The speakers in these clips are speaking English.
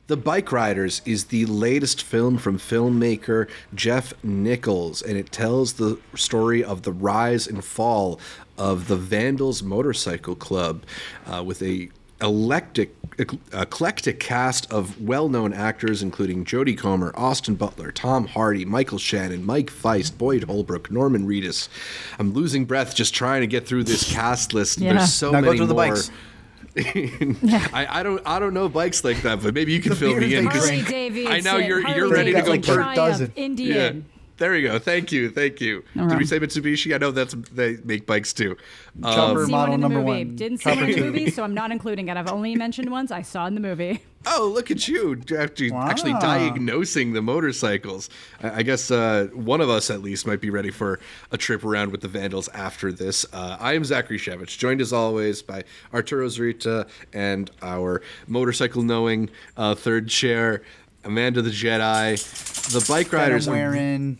The Bikeriders is the latest film from filmmaker Jeff Nichols, and it tells the story of the rise and fall of the Vandals motorcycle club with a eclectic cast of well-known actors, including Jodie Comer, Austin Butler, Tom Hardy, Michael Shannon, Mike Faist, Boyd Holbrook, Norman Reedus. I'm losing breath just trying to get through this cast list. Yeah. There's so Now many go through the more. bikes. I don't know bikes like that, but maybe you can fill me in. Harley Davidson. I know you're Harley ready to go. Davidson, Bert Triumph, dozen. Indian. Yeah. There we go. Thank you. Did we say Mitsubishi? I know they make bikes too. Chopper See model one in the number movie. one. Didn't see one Chopper in the 2. movie, so I'm not including it. I've only mentioned ones I saw in the movie. Oh, look at you actually Wow. diagnosing the motorcycles. I guess one of us at least might be ready for a trip around with the Vandals after this. I am Zachary Shevich, joined as always by Arturo Zurita and our motorcycle-knowing third chair, Amanda the Jedi. The Bikeriders I'm wearing.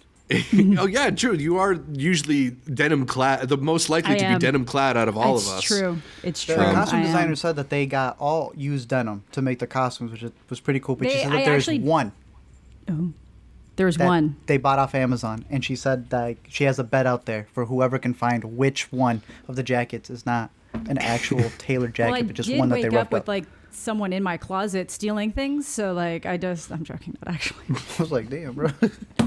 Oh yeah, true. You are usually denim clad, the most likely to be denim clad out of all of us. It's true. It's The true. costume I am. designer said that they got all used denim to make the costumes, which was pretty cool. But she They- said I that there's actually- one There's that one. they bought off Amazon, and she said that she has a bet out there for whoever can find which one of the jackets is not an actual tailored jacket, Well, I but just did one that they wake rubbed up with up. like someone in my closet stealing things, so like I'm joking, not actually. I was like, damn, bro.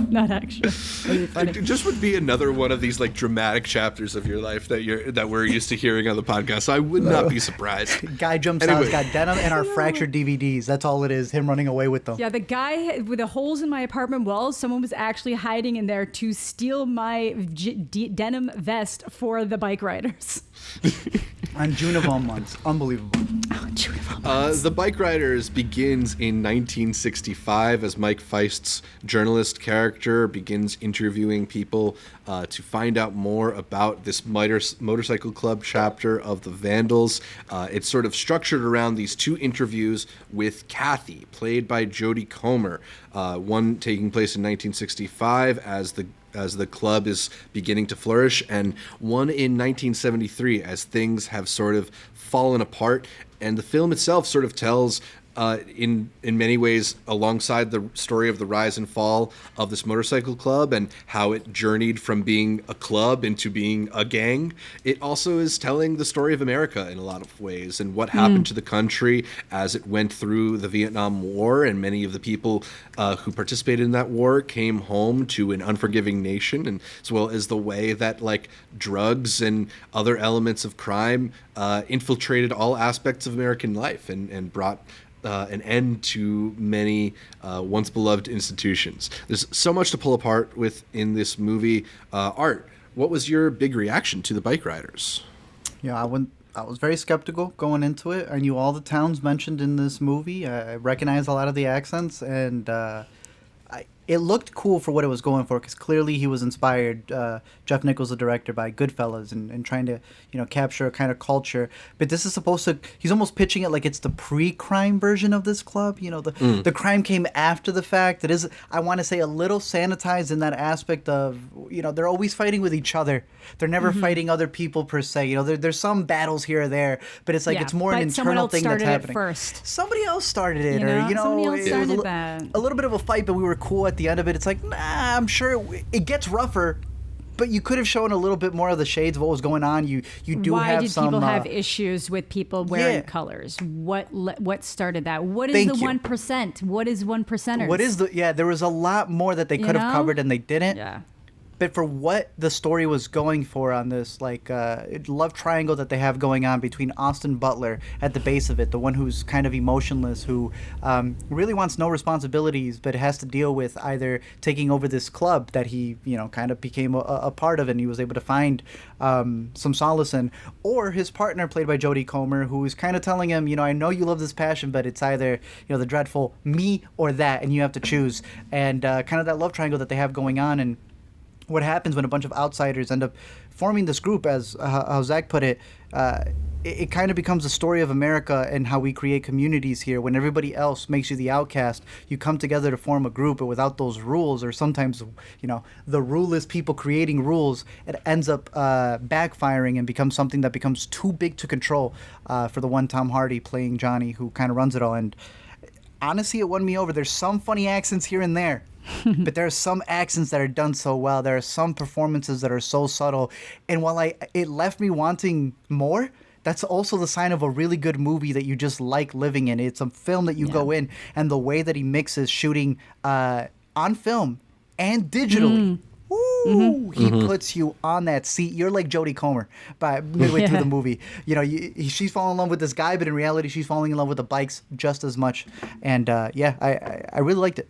Not actually. That'd be funny. It just would be another one of these like dramatic chapters of your life that we're used to hearing on the podcast. So I would not be surprised. Guy jumps out, Anyway. he's got denim and our fractured DVDs. That's all it is. Him running away with them. Yeah, the guy with the holes in my apartment walls, someone was actually hiding in there to steal my denim vest for the Bikeriders. On June of all months. Unbelievable. The Bikeriders begins in 1965 as Mike Faist's journalist character begins interviewing people to find out more about this motorcycle club chapter of the Vandals. It's sort of structured around these two interviews with Kathy, played by Jodie Comer, one taking place in 1965 as the club is beginning to flourish, and one in 1973 as things have sort of fallen apart. And the film itself sort of tells, in many ways, alongside the story of the rise and fall of this motorcycle club and how it journeyed from being a club into being a gang. It also is telling the story of America in a lot of ways and what happened to the country as it went through the Vietnam War, and many of the people who participated in that war came home to an unforgiving nation, and as well as the way that like drugs and other elements of crime infiltrated all aspects of American life and brought an end to many once beloved institutions. There's so much to pull apart with in this movie. Art, what was your big reaction to the Bikeriders? Yeah, I was very skeptical going into it. I knew all the towns mentioned in this movie. I recognized a lot of the accents, and it looked cool for what it was going for, because clearly he was inspired, Jeff Nichols, the director, by Goodfellas and trying to, capture a kind of culture. But this is supposed to, he's almost pitching it like it's the pre-crime version of this club. The crime came after the fact. It is, I want to say, a little sanitized in that aspect of, they're always fighting with each other. They're never fighting other people per se. There's some battles here or there, but it's like it's more an internal thing that's happening. First. Somebody else started it, Somebody else it was started that. a little bit of a fight, but we were cool at the end of it. It's like, nah, I'm sure it gets rougher, but you could have shown a little bit more of the shades of what was going on. You do Why have did some. people have issues with people wearing colors? What started that? What is the 1%? What is 1%ers? What is there was a lot more that they could have covered and they didn't. Yeah. But for what the story was going for on this, love triangle that they have going on between Austin Butler at the base of it, the one who's kind of emotionless, who really wants no responsibilities, but has to deal with either taking over this club that he, kind of became a part of and he was able to find some solace in, or his partner, played by Jodie Comer, who is kind of telling him, I know you love this passion, but it's either, the dreadful me or that, and you have to choose. And kind of that love triangle that they have going on. And what happens when a bunch of outsiders end up forming this group, as how Zach put it, it kind of becomes a story of America and how we create communities here. When everybody else makes you the outcast, you come together to form a group, but without those rules, or sometimes, the ruleless people creating rules, it ends up backfiring and becomes something that becomes too big to control for the one Tom Hardy playing Johnny, who kind of runs it all. And honestly, it won me over. There's some funny accents here and there, but there are some accents that are done so well. There are some performances that are so subtle, and while it left me wanting more, that's also the sign of a really good movie that you just like living in. It's a film that you go in, and the way that he mixes shooting on film and digitally. He puts you on that seat. You're like Jodie Comer by midway through the movie. You know, she's falling in love with this guy, but in reality, she's falling in love with the bikes just as much. And I really liked it.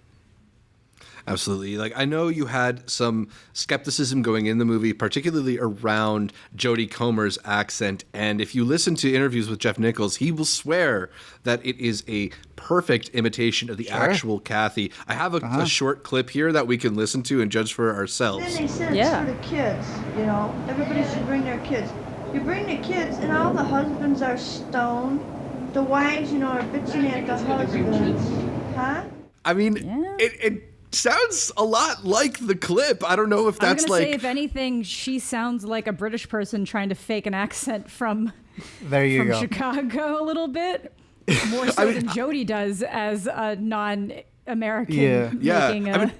Absolutely. Like, I know you had some skepticism going in the movie, particularly around Jodie Comer's accent. And if you listen to interviews with Jeff Nichols, he will swear that it is a perfect imitation of the actual Kathy. I have a short clip here that we can listen to and judge for ourselves. Then they said it's for the kids, you know. Everybody should bring their kids. You bring the kids, and all the husbands are stoned. The wives, you know, are bitching at the husbands. Huh? I mean, it sounds a lot like the clip. I don't know if that's like... say, if anything, she sounds like a British person trying to fake an accent from Chicago a little bit. More so than Jodie does as a non-American. Yeah.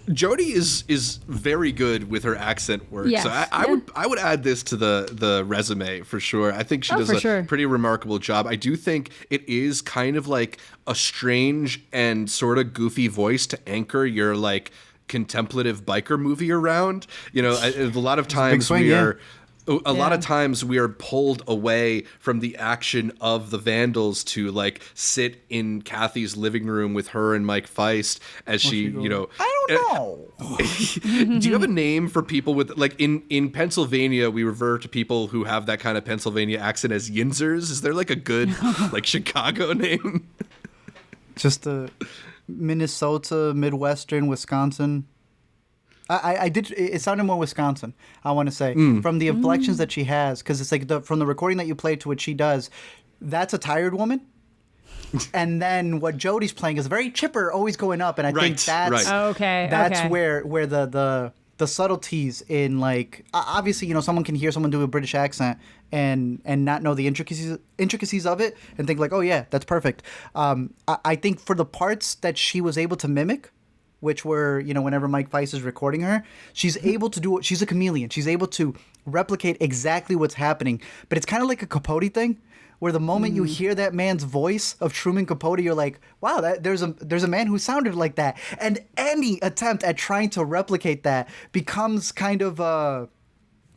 Jodie is very good with her accent work. Yes. So I would add this to the resume for sure. I think she does a pretty remarkable job. I do think it is kind of like a strange and sort of goofy voice to anchor your like contemplative biker movie around. You know, a lot of times a lot of times we are pulled away from the action of the Vandals to like sit in Kathy's living room with her and Mike Faist as she, you know. I don't know. Do you have a name for people with like in Pennsylvania? We refer to people who have that kind of Pennsylvania accent as Yinzers. Is there like a good like Chicago name? Just Minnesota, Midwestern, Wisconsin. I did. It sounded more Wisconsin. I want to say from the inflections that she has, because it's like from the recording that you played to what she does. That's a tired woman, and then what Jodie's playing is very chipper, always going up, and I think that's where the subtleties in like obviously, you know, someone can hear someone do a British accent and not know the intricacies of it and think like, oh yeah, that's perfect. I think for the parts that she was able to mimic, which were, you know, whenever Mike Faist is recording her, she's able to do it. She's a chameleon. She's able to replicate exactly what's happening. But it's kind of like a Capote thing, where the moment you hear that man's voice of Truman Capote, you're like, wow, there's a man who sounded like that. And any attempt at trying to replicate that becomes kind of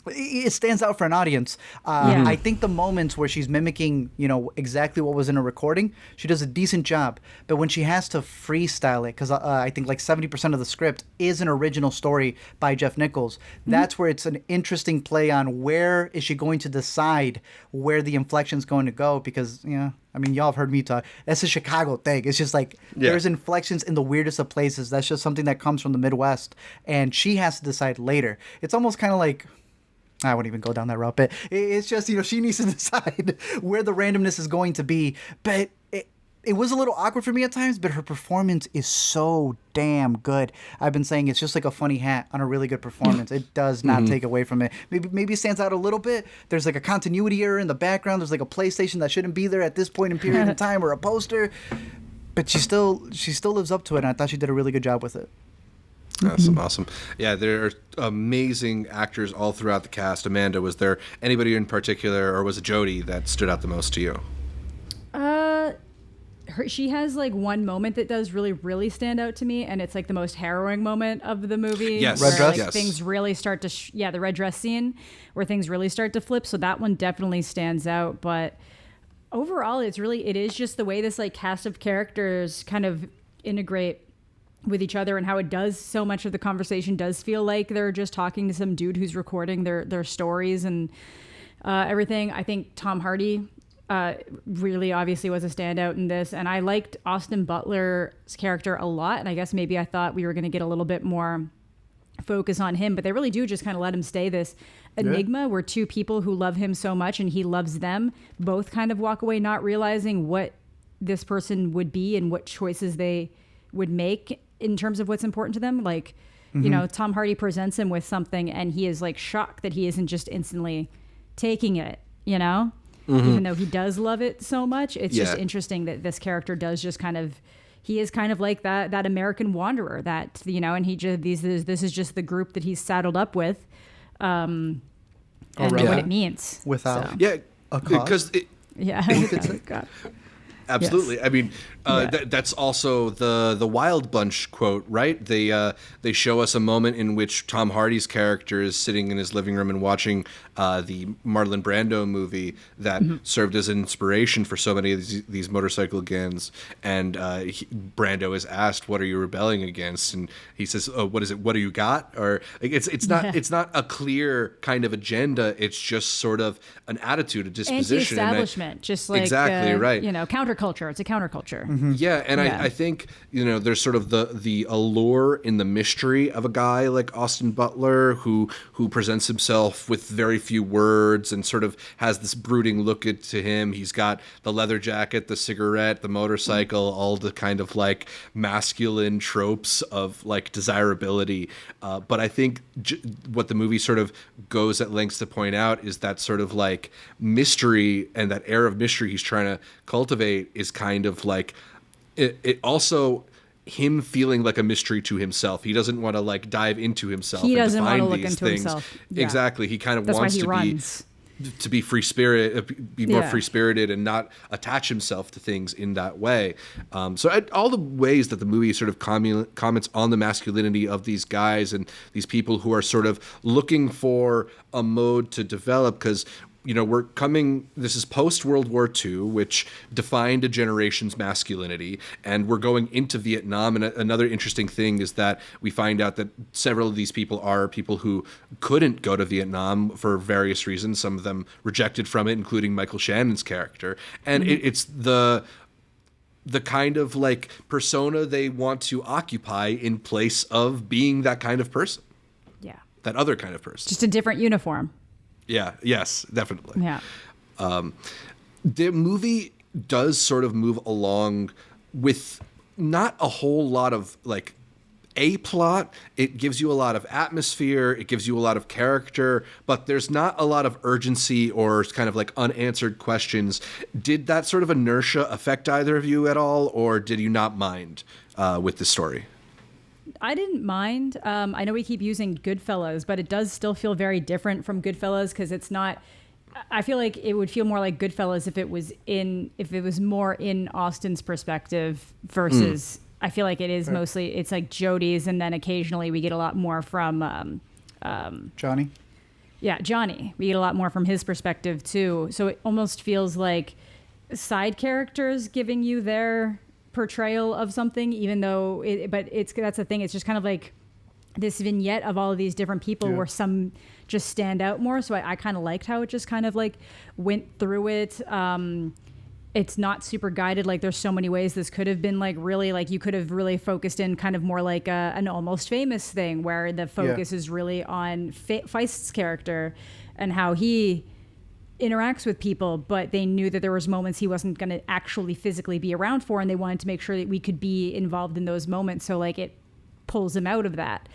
it stands out for an audience. I think the moments where she's mimicking, you know, exactly what was in a recording, she does a decent job. But when she has to freestyle it, because I think like 70% of the script is an original story by Jeff Nichols, that's where it's an interesting play on where is she going to decide where the inflection's going to go. Because, you know, I mean, y'all have heard me talk. That's a Chicago thing. It's just like there's inflections in the weirdest of places. That's just something that comes from the Midwest. And she has to decide later. It's almost kind of like... I won't even go down that route, but it's just, you know, she needs to decide where the randomness is going to be. But it was a little awkward for me at times, but her performance is so damn good. I've been saying it's just like a funny hat on a really good performance. It does not take away from it. Maybe it stands out a little bit. There's like a continuity error in the background. There's like a PlayStation that shouldn't be there at this point in period of time, or a poster. But she still lives up to it, and I thought she did a really good job with it. Awesome. Yeah, there are amazing actors all throughout the cast. Amanda, was there anybody in particular, or was it Jodie that stood out the most to you? She has like one moment that does really, really stand out to me, and it's like the most harrowing moment of the movie. Yes, where, red dress. Like, things really start to the red dress scene where things really start to flip. So that one definitely stands out. But overall, it is just the way this like cast of characters kind of integrate with each other, and how it does so much of the conversation does feel like they're just talking to some dude who's recording their stories and everything. I think Tom Hardy really obviously was a standout in this, and I liked Austin Butler's character a lot, and I guess maybe I thought we were going to get a little bit more focus on him, but they really do just kind of let him stay this enigma where two people who love him so much and he loves them both kind of walk away not realizing what this person would be and what choices they would make in terms of what's important to them. Like, you know, Tom Hardy presents him with something and he is like shocked that he isn't just instantly taking it, you know, even though he does love it so much. It's just interesting that this character does just kind of he is kind of like that American wanderer that, you know, and this is just the group that he's saddled up with, and what it means. Without a cause? God. Absolutely. Yes. I mean, that's also the Wild Bunch quote, right? They show us a moment in which Tom Hardy's character is sitting in his living room and watching the Marlon Brando movie that served as inspiration for so many of these motorcycle gangs. And Brando is asked, "What are you rebelling against?" And he says, "Oh, what is it? What do you got?" Or like, it's not a clear kind of agenda. It's just sort of an attitude, a disposition, anti-establishment, just like exactly right. You know, counterculture. It's a counterculture. Yeah, and I think, you know, there's sort of the allure in the mystery of a guy like Austin Butler who presents himself with very few words and sort of has this brooding look to him. He's got the leather jacket, the cigarette, the motorcycle, all the kind of like masculine tropes of like desirability. But I think what the movie sort of goes at lengths to point out is that sort of like mystery and that air of mystery he's trying to cultivate is kind of like it also him feeling like a mystery to himself. He doesn't want to like dive into himself. He doesn't want to look into himself. Yeah. Exactly. He kind of That's wants why he runs. to be free spirit, be more free spirited, and not attach himself to things in that way. So all the ways that the movie sort of comments on the masculinity of these guys and these people who are sort of looking for a mode to develop, because you know, this is post-World War II, which defined a generation's masculinity, and we're going into Vietnam. And another interesting thing is that we find out that several of these people are people who couldn't go to Vietnam for various reasons. Some of them rejected from it, including Michael Shannon's character. And it's the kind of like persona they want to occupy in place of being that kind of person. Yeah. That other kind of person. Just a different uniform. Yeah. Yes, definitely. Yeah. The movie does sort of move along with not a whole lot of like a plot. It gives you a lot of atmosphere. It gives you a lot of character, but there's not a lot of urgency or kind of like unanswered questions. Did that sort of inertia affect either of you at all, or did you not mind with the story? I didn't mind. I know we keep using Goodfellas, but it does still feel very different from Goodfellas because it's not. I feel like it would feel more like Goodfellas if it was more in Austin's perspective versus. I feel like it is mostly it's like Jodie's, and then occasionally we get a lot more from Johnny. Yeah, Johnny. We get a lot more from his perspective too. So it almost feels like side characters giving you their portrayal of something, even though that's the thing. It's just kind of like this vignette of all of these different people where some just stand out more. So I kind of liked how it just kind of like went through it. It's not super guided. Like there's so many ways this could have been like really like you could have really focused in kind of more like an Almost Famous thing where the focus is really on Feist's character and how he interacts with people, but they knew that there was moments he wasn't going to actually physically be around for, and they wanted to make sure that we could be involved in those moments. So like it pulls him out of that.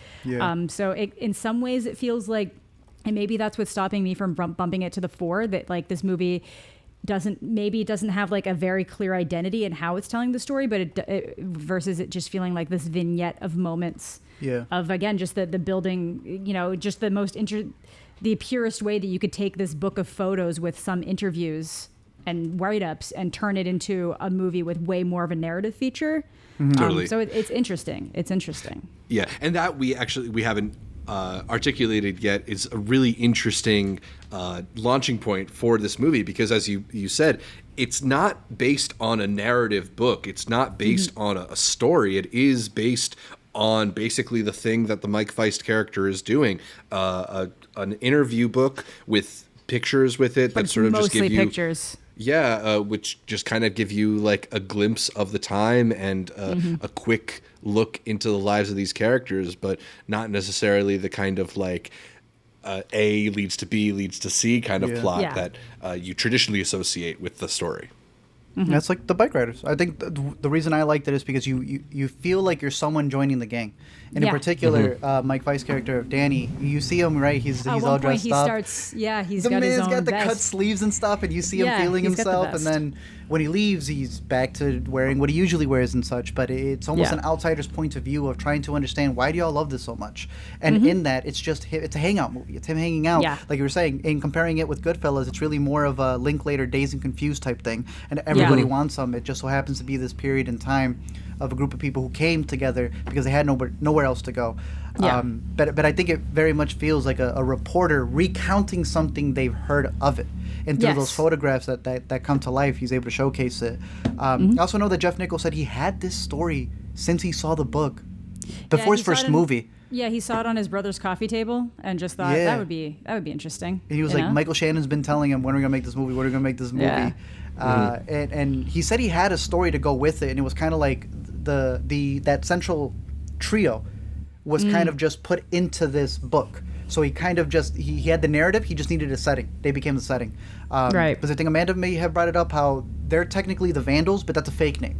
So in some ways it feels like, and maybe that's what's stopping me from bumping it to the fore, that like this movie doesn't have like a very clear identity in how it's telling the story, but it versus it just feeling like this vignette of moments of, again, just the building, you know, just the most the purest way that you could take this book of photos with some interviews and write-ups and turn it into a movie with way more of a narrative feature. Totally. So it's interesting. It's interesting. Yeah, and that we haven't articulated yet is a really interesting launching point for this movie, because as you said, it's not based on a narrative book. It's not based on a story. It is based on basically the thing that the Mike Faist character is doing, an interview book with pictures with it that sort of just give you pictures. Which just kind of give you like a glimpse of the time and a quick look into the lives of these characters, but not necessarily the kind of like A leads to B leads to C kind of plot that you traditionally associate with the story. That's like the Bikeriders. I think the reason I liked it is because you feel like you're someone joining the gang. And in particular, Mike Faist's character of Danny, you see him, right? He's all dressed up. He's got his own The man's got the vest. cut sleeves and stuff, and you see him feeling himself. And then when he leaves, he's back to wearing what he usually wears and such. But it's almost an outsider's point of view of trying to understand, why do y'all love this so much? And in that, it's a hangout movie. It's him hanging out. Yeah. Like you were saying, in comparing it with Goodfellas, it's really more of a Linklater Dazed and Confused type thing. And everybody wants them. It just so happens to be this period in time of a group of people who came together because they had nowhere else to go. Yeah. But I think it very much feels like a reporter recounting something they've heard of it. And through those photographs that come to life, he's able to showcase it. I also know that Jeff Nichols said he had this story since he saw the book before his first movie. Yeah, he saw it on his brother's coffee table and just thought that would be interesting. And he was like, Michael Shannon's been telling him, when are we gonna make this movie? When are we gonna make this movie? Yeah. And he said he had a story to go with it, and it was kind of like that central trio was kind of just put into this book. So he kind of just he had the narrative. He just needed a setting. They became the setting. Right. Because I think Amanda may have brought it up how they're technically the Vandals, but that's a fake name.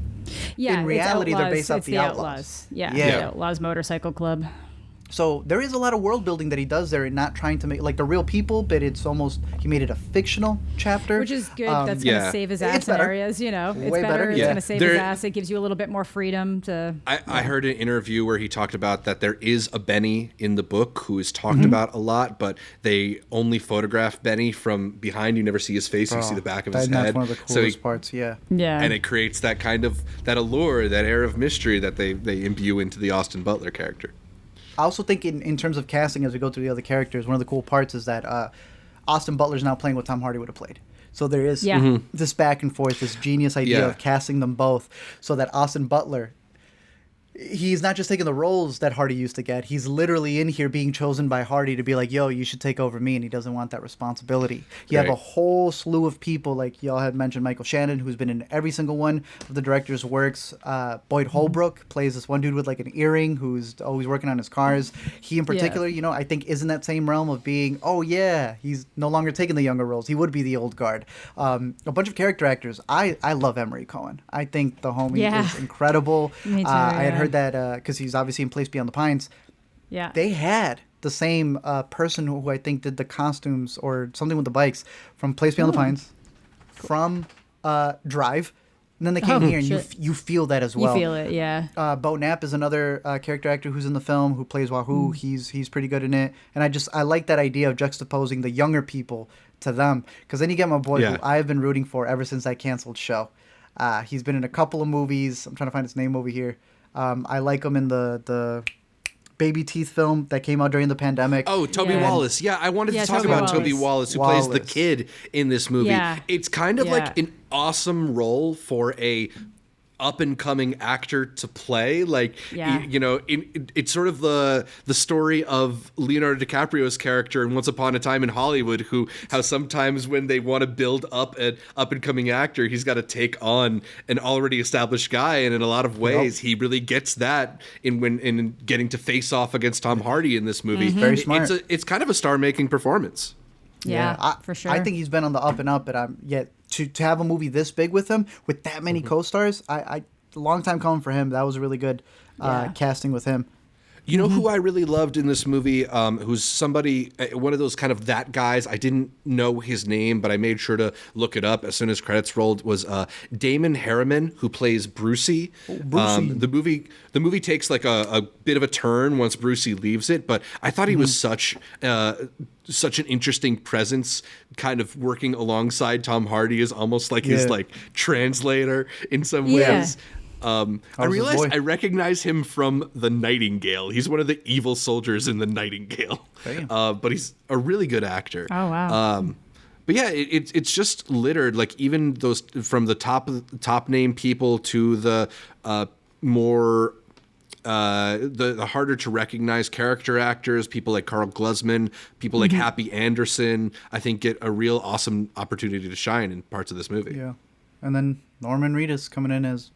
Yeah. In reality, they're based off the Outlaws. Yeah. Yeah. The Outlaws Motorcycle Club. So there is a lot of world building that he does there, and not trying to make like the real people, but it's almost he made it a fictional chapter, which is good. That's going to save his ass in areas. It's Way better. It's going to save his ass. It gives you a little bit more freedom to. I heard an interview where he talked about that there is a Benny in the book who is talked about a lot, but they only photograph Benny from behind. You never see his face. You see the back of his head. That's one of the coolest parts. Yeah. And it creates that kind of that allure, that air of mystery that they imbue into the Austin Butler character. I also think in terms of casting, as we go through the other characters, one of the cool parts is that Austin Butler's now playing what Tom Hardy would have played. So there is this back and forth, this genius idea of casting them both, so that Austin Butler, he's not just taking the roles that Hardy used to get. He's literally in here being chosen by Hardy to be like, yo, you should take over me, and he doesn't want that responsibility. You have a whole slew of people, like y'all had mentioned Michael Shannon, who's been in every single one of the director's works. Boyd Holbrook plays this one dude with like an earring who's always working on his cars. He in particular, I think is in that same realm of being, he's no longer taking the younger roles. He would be the old guard. A bunch of character actors. I love Emory Cohen. I think the homie is incredible. Me too, I had heard that because he's obviously in Place Beyond the Pines. Yeah. They had the same person who I think did the costumes or something with the bikes from Place Beyond the Pines, from Drive. And then they came here, and you feel that as well. You feel it, yeah. Bo Knapp is another character actor who's in the film who plays Wahoo. He's pretty good in it. And I like that idea of juxtaposing the younger people to them. Because then you get my boy who I've been rooting for ever since I canceled show. He's been in a couple of movies. I'm trying to find his name over here. I like him in the Baby Teeth film that came out during the pandemic. Oh, Toby Wallace. Yeah, I wanted to talk about Toby Wallace, who plays the kid in this movie. Yeah. It's kind of like an awesome role for a up-and-coming actor to play. Like, it's sort of the story of Leonardo DiCaprio's character in Once Upon a Time in Hollywood, how sometimes when they want to build up an up-and-coming actor, he's got to take on an already established guy, and in a lot of ways, he really gets that in getting to face off against Tom Hardy in this movie. Very smart. It's kind of a star-making performance. Yeah, for sure. I think he's been on the up and up, but to have a movie this big with him, with that many co-stars, a long time coming for him. That was a really good casting with him. You know who I really loved in this movie, who's somebody, one of those kind of that guys, I didn't know his name, but I made sure to look it up as soon as credits rolled, was Damon Harriman, who plays Brucey. Brucey. The movie takes like a bit of a turn once Brucey leaves it, but I thought he was such an interesting presence, kind of working alongside Tom Hardy as almost like his like translator in some ways. I realized I recognize him from The Nightingale. He's one of the evil soldiers in The Nightingale. But he's a really good actor. Oh, wow. But yeah, it's just littered, like even those from the top name people to the more the harder to recognize character actors, people like Carl Glusman, people like Happy Anderson, I think get a real awesome opportunity to shine in parts of this movie. Yeah. And then Norman Reedus coming in as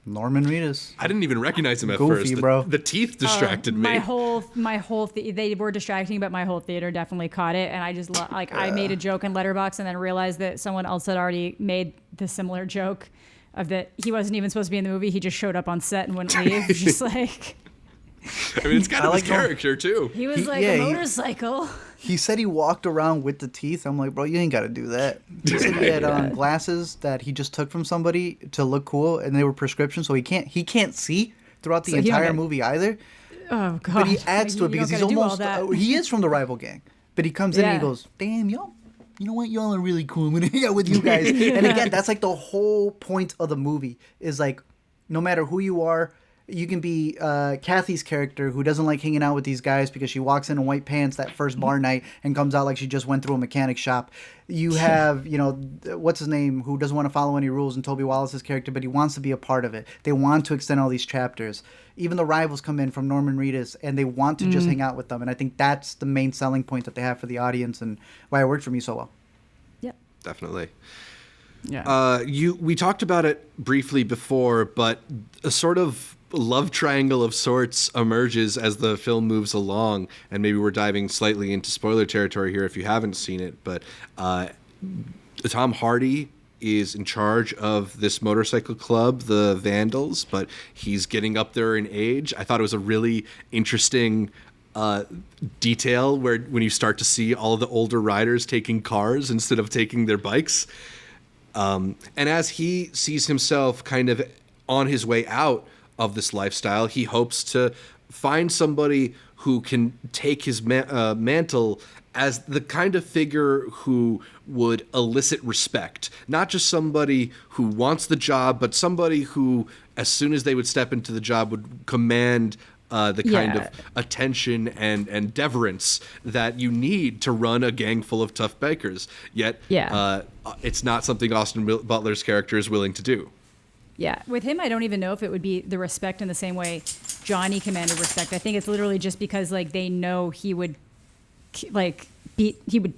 Norman Reedus. I didn't even recognize him at Goofy, first. bro. The teeth distracted me. They were distracting, but my whole theater definitely caught it. And I just I made a joke in Letterboxd and then realized that someone else had already made the similar joke of that he wasn't even supposed to be in the movie. He just showed up on set and wouldn't leave. Just like. I mean, it's kind of his character too. He was like a motorcycle. He said he walked around with the teeth. I'm like, bro, you ain't got to do that. He said he had glasses that he just took from somebody to look cool, and they were prescriptions, so he can't see throughout the entire movie either. Oh god! But he adds to it because he's almost he is from the rival gang. But he comes in and he goes, "Damn, yo, you know what? Y'all are really cool. I'm gonna hang out with you guys." And again, that's like the whole point of the movie is like, no matter who you are. You can be Kathy's character who doesn't like hanging out with these guys because she walks in white pants that first bar night and comes out like she just went through a mechanic shop. You have, what's his name, who doesn't want to follow any rules, and Toby Wallace's character, but he wants to be a part of it. They want to extend all these chapters. Even the rivals come in from Norman Reedus, and they want to just hang out with them. And I think that's the main selling point that they have for the audience and why it worked for me so well. Yep. Definitely. Yeah. We talked about it briefly before, but a sort of love triangle of sorts emerges as the film moves along, and maybe we're diving slightly into spoiler territory here if you haven't seen it, but Tom Hardy is in charge of this motorcycle club, the Vandals, but he's getting up there in age. I thought it was a really interesting detail when you start to see all of the older riders taking cars instead of taking their bikes. And as he sees himself kind of on his way out of this lifestyle, he hopes to find somebody who can take his mantle as the kind of figure who would elicit respect. Not just somebody who wants the job, but somebody who, as soon as they would step into the job, would command the kind of attention and deference that you need to run a gang full of tough bikers. Yet, it's not something Austin Butler's character is willing to do. Yeah, with him, I don't even know if it would be the respect in the same way Johnny commanded respect. I think it's literally just because like they know he would he would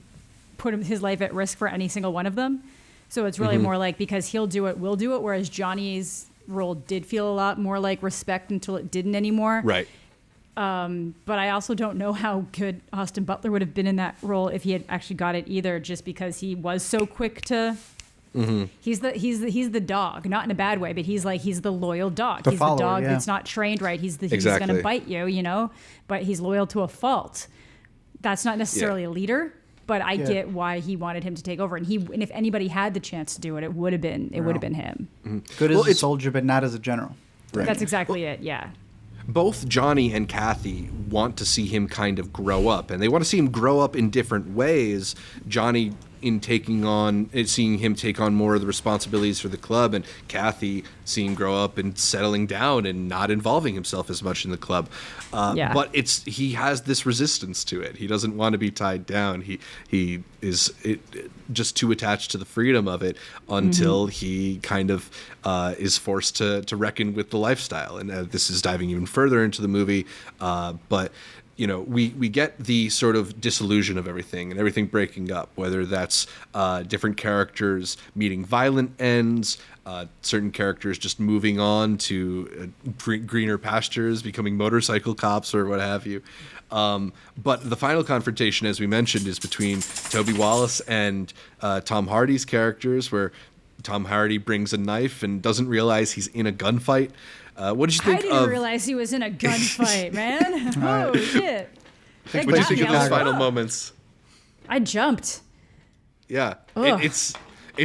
put his life at risk for any single one of them. So it's really more like because he'll do it, we'll do it. Whereas Johnny's role did feel a lot more like respect until it didn't anymore. Right. But I also don't know how good Austin Butler would have been in that role if he had actually got it either, just because he was so quick to. He's the dog, not in a bad way, but he's the loyal dog. He's the dog that's not trained right. He's going to bite you, but he's loyal to a fault. That's not necessarily a leader, but I get why he wanted him to take over. And if anybody had the chance to do it, it would have been him. Good as a soldier, but not as a general. Right. That's exactly it. Yeah. Both Johnny and Kathy want to see him kind of grow up, and they want to see him grow up in different ways. Johnny in seeing him take on more of the responsibilities for the club, and Kathy seeing him grow up and settling down and not involving himself as much in the club. But he has this resistance to it. He doesn't want to be tied down. He is just too attached to the freedom of it until he kind of is forced to reckon with the lifestyle. And this is diving even further into the movie, but we get the sort of disillusion of everything and everything breaking up, whether that's different characters meeting violent ends, certain characters just moving on to greener pastures, becoming motorcycle cops or what have you. But the final confrontation, as we mentioned, is between Toby Wallace and Tom Hardy's characters, where Tom Hardy brings a knife and doesn't realize he's in a gunfight. What did you think I didn't realize he was in a gunfight, man. Oh, shit. What did you think of those final moments? I jumped. Yeah. It's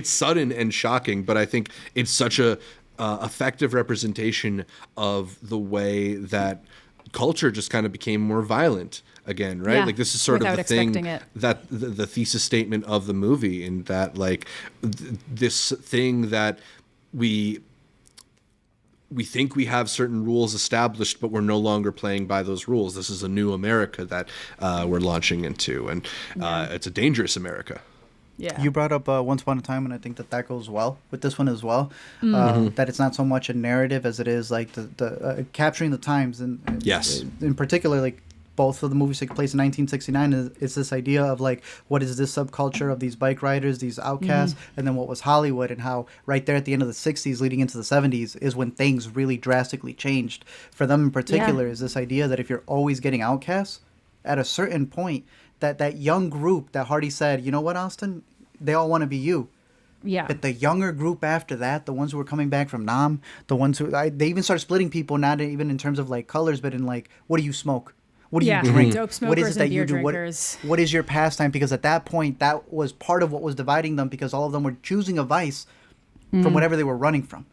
sudden and shocking, but I think it's such a effective representation of the way that culture just kind of became more violent again, right? Yeah, like this is sort of the thing it. that the thesis statement of the movie, in that like this thing that we think we have certain rules established, but we're no longer playing by those rules. This is a new America that we're launching into, and it's a dangerous America. Yeah. You brought up Once Upon a Time, and I think that goes well with this one as well. That it's not so much a narrative as it is like the capturing the times, and yes, in particular, like both of the movies take place in 1969. Is this idea of like what is this subculture of these bike riders, these outcasts, and then what was Hollywood, and how right there at the end of the 60s leading into the 70s is when things really drastically changed for them in particular. Is this idea that if you're always getting outcasts, at a certain point that young group that Hardy said, you know what, Austin, they all want to be you. Yeah. But the younger group after that, the ones who were coming back from Nam, the ones who they even start splitting people, not even in terms of like colors, but in like, what do you smoke? What do Yeah, you drink? dope What smokers is it that and you beer do? drinkers. What is your pastime? Because at that point, that was part of what was dividing them, because all of them were choosing a vice from whatever they were running from.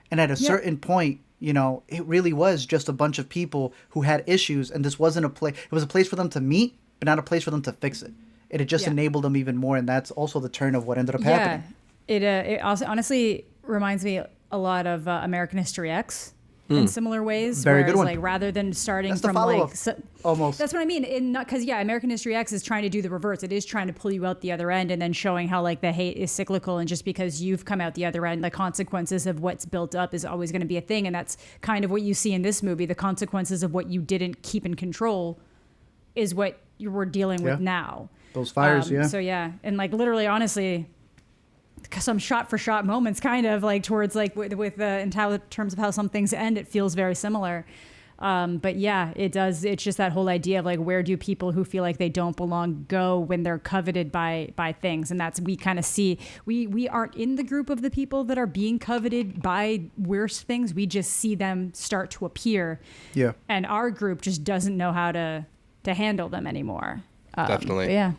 And at a certain point, you know, it really was just a bunch of people who had issues, and this wasn't a place. It was a place for them to meet, but not a place for them to fix it. It had just enabled them even more, and that's also the turn of what ended up happening. It also honestly reminds me a lot of American History X in similar ways. Very good one. Like rather than starting That's the from follow-up, like almost. That's what I mean. Because American History X is trying to do the reverse. It is trying to pull you out the other end and then showing how like the hate is cyclical, and just because you've come out the other end, the consequences of what's built up is always going to be a thing. And that's kind of what you see in this movie. The consequences of what you didn't keep in control is what you were dealing with now. Those fires, So and like literally, honestly, some shot for shot moments, kind of like towards like with in terms of how some things end, it feels very similar. But yeah, it does. It's just that whole idea of like, where do people who feel like they don't belong go when they're coveted by things? And that's, we kind of see, we aren't in the group of the people that are being coveted by worse things. We just see them start to appear. Yeah. And our group just doesn't know how to handle them anymore. Definitely. Yeah.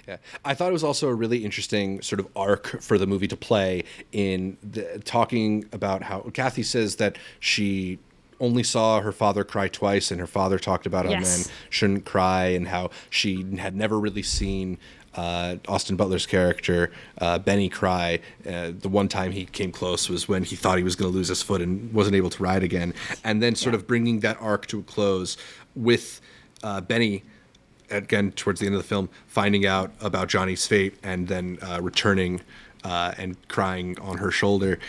Yeah, I thought it was also a really interesting sort of arc for the movie to play in talking about how Kathy says that she only saw her father cry twice, and her father talked about how men shouldn't cry, and how she had never really seen Austin Butler's character, Benny, cry. The one time he came close was when he thought he was going to lose his foot and wasn't able to ride again. And then sort of bringing that arc to a close with Benny, again, towards the end of the film, finding out about Johnny's fate and then returning and crying on her shoulder.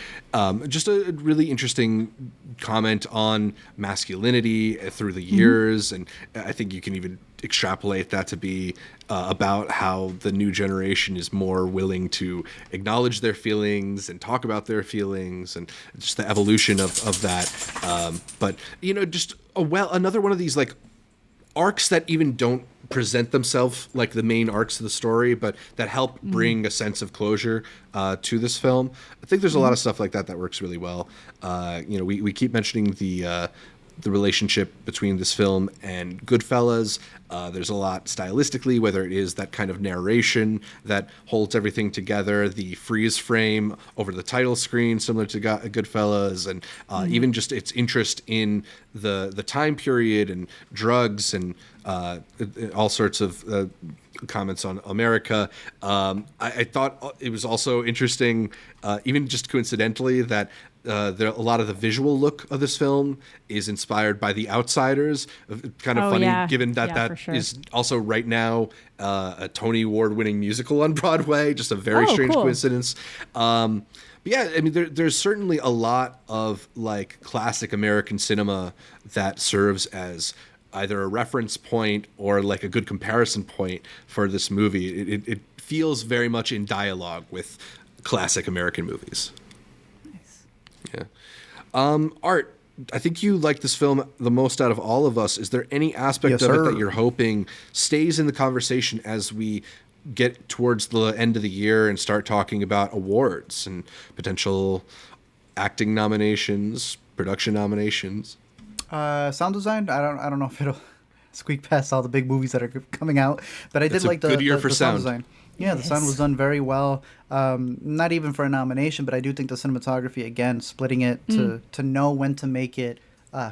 Just a really interesting comment on masculinity through the years. And I think you can even extrapolate that to be about how the new generation is more willing to acknowledge their feelings and talk about their feelings, and just the evolution of that. But, you know, just another one of these like arcs that even don't present themselves like the main arcs of the story, but that help bring a sense of closure to this film. I think there's a lot of stuff like that works really well. You know, we keep mentioning the relationship between this film and Goodfellas. There's a lot stylistically, whether it is that kind of narration that holds everything together, the freeze frame over the title screen, similar to Goodfellas, and even just its interest in the time period and drugs and all sorts of comments on America. I thought it was also interesting, even just coincidentally, that a lot of the visual look of this film is inspired by The Outsiders. Kind of funny, given that is also right now a Tony Award-winning musical on Broadway. Just a very strange coincidence. But yeah, I mean, there's certainly a lot of like classic American cinema that serves as either a reference point or like a good comparison point for this movie. It feels very much in dialogue with classic American movies. Yeah. Art, I think you like this film the most out of all of us. Is there any aspect of it that you're hoping stays in the conversation as we get towards the end of the year and start talking about awards and potential acting nominations, production nominations? Sound design, I don't know if it'll squeak past all the big movies that are coming out, but I did like the good year for sound design. Yeah, the sound was done very well. Not even for a nomination, but I do think the cinematography, again, splitting it to know when to make it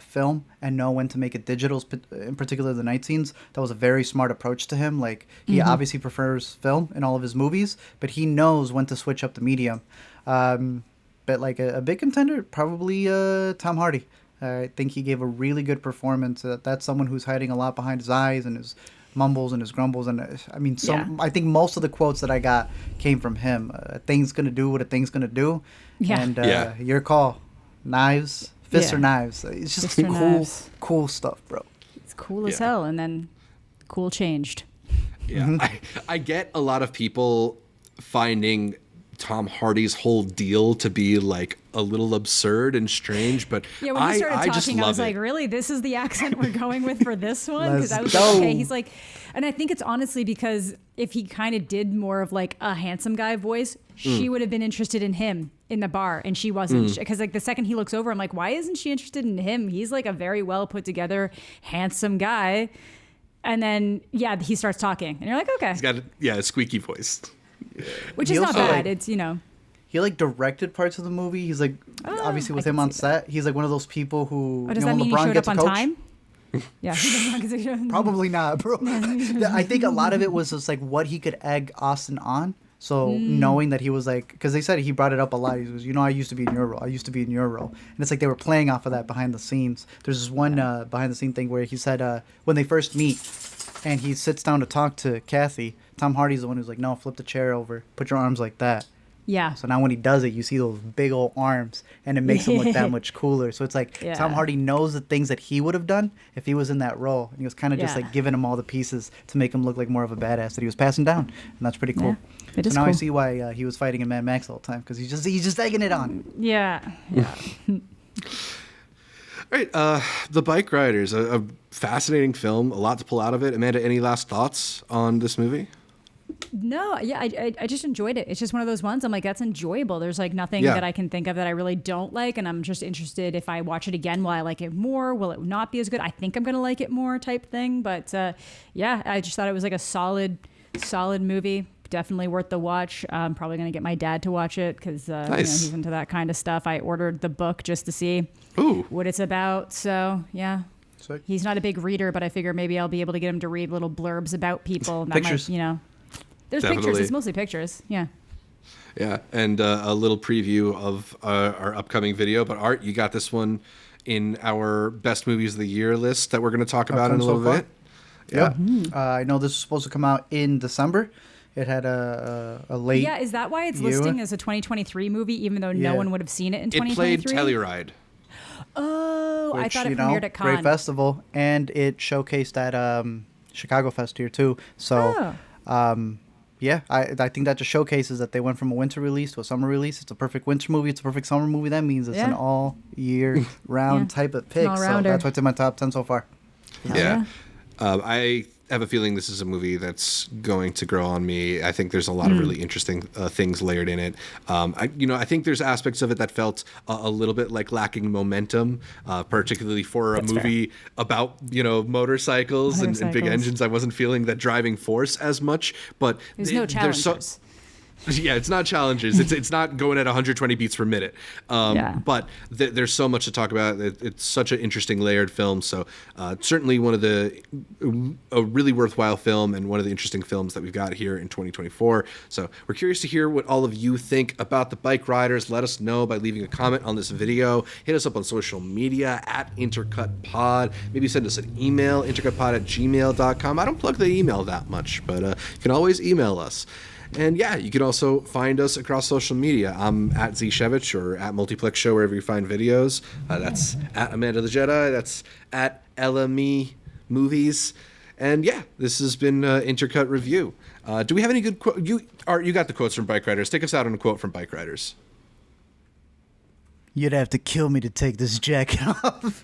film and know when to make it digital, in particular the night scenes. That was a very smart approach to him. Like, he obviously prefers film in all of his movies, but he knows when to switch up the medium. But like a big contender, probably Tom Hardy. I think he gave a really good performance. That's someone who's hiding a lot behind his eyes and his mumbles and his grumbles, and I mean, I think most of the quotes that I got came from him. A thing's gonna do what a thing's gonna do, and your call, knives, fists or knives. It's just cool stuff, bro. It's cool as hell, and then cool changed. Yeah, I get a lot of people finding Tom Hardy's whole deal to be like a little absurd and strange, but when he started talking, I was like, really, this is the accent we're going with for this one? Because I was like, okay, he's like, and I think it's honestly because if he kind of did more of like a handsome guy voice, she would have been interested in him in the bar, and she wasn't, because like the second he looks over, I'm like, why isn't she interested in him? He's like a very well put together, handsome guy. And then he starts talking, and you're like, okay, he's got a squeaky voice, which is not bad. It's he like directed parts of the movie. He's like obviously with him on set. He's like one of those people who. Does that mean LeBron he showed gets up a on coach? time? Yeah, Probably not, bro. I think a lot of it was just like what he could egg Austin on. So knowing that he was like, because they said he brought it up a lot. He was, I used to be in your role. I used to be in your role. And it's like they were playing off of that behind the scenes. There's this one behind the scene thing where he said when they first meet and he sits down to talk to Kathy, Tom Hardy's the one who's like, no, flip the chair over. Put your arms like that. Yeah. So now when he does it, you see those big old arms, and it makes him look that much cooler. So it's like Tom Hardy knows the things that he would have done if he was in that role. And he was kind of just like giving him all the pieces to make him look like more of a badass that he was passing down. And that's pretty cool. It so is now cool. I see why he was fighting in Mad Max all the time, because he's just egging it on. Yeah. All right, The Bikeriders, a fascinating film, a lot to pull out of it. Amanda, any last thoughts on this movie? No, I just enjoyed it. It's just one of those ones I'm like, that's enjoyable. There's like nothing that I can think of that I really don't like, and I'm just interested if I watch it again, will I like it more? Will it not be as good? I think I'm gonna like it more type thing. But I just thought it was like a solid movie. Definitely worth the watch. I'm probably gonna get my dad to watch it because he's into that kind of stuff. I ordered the book just to see what it's about. So yeah. Sick. He's not a big reader, but I figure maybe I'll be able to get him to read little blurbs about people. And Pictures. That might, there's Definitely. pictures. It's mostly pictures. Yeah. Yeah, and a little preview of our upcoming video. But Art, you got this one in our best movies of the year list that we're going to talk about in a little bit. Yeah. I know this was supposed to come out in December. It had a late. Yeah, is that why it's listing as a 2023 movie, even though no one would have seen it in 2023? It played Telluride. Oh, Which, I thought it premiered at Con. Great festival, and it showcased at Chicago Fest here too. So, I think that just showcases that they went from a winter release to a summer release. It's a perfect winter movie. It's a perfect summer movie. That means it's an all year round type of pick. So that's why it's in my top 10 so far. Yeah. I have a feeling this is a movie that's going to grow on me. I think there's a lot of really interesting things layered in it. I think there's aspects of it that felt a little bit like lacking momentum, particularly for a movie about motorcycles and big engines. I wasn't feeling that driving force as much, but there's no challenges. Yeah, it's not challenges. It's not going at 120 beats per minute. But there's so much to talk about. It's such an interesting layered film. So certainly a really worthwhile film and one of the interesting films that we've got here in 2024. So we're curious to hear what all of you think about the Bikeriders. Let us know by leaving a comment on this video. Hit us up on social media at IntercutPod. Maybe send us an email, intercutpod@gmail.com. I don't plug the email that much, but you can always email us. And you can also find us across social media. I'm at Zshevich or at Multiplex Show, wherever you find videos. That's at Amanda the Jedi. That's at LME Movies. And this has been Intercut Review. Do we have any good quotes? You got the quotes from Bikeriders. Take us out on a quote from Bikeriders. You'd have to kill me to take this jacket off.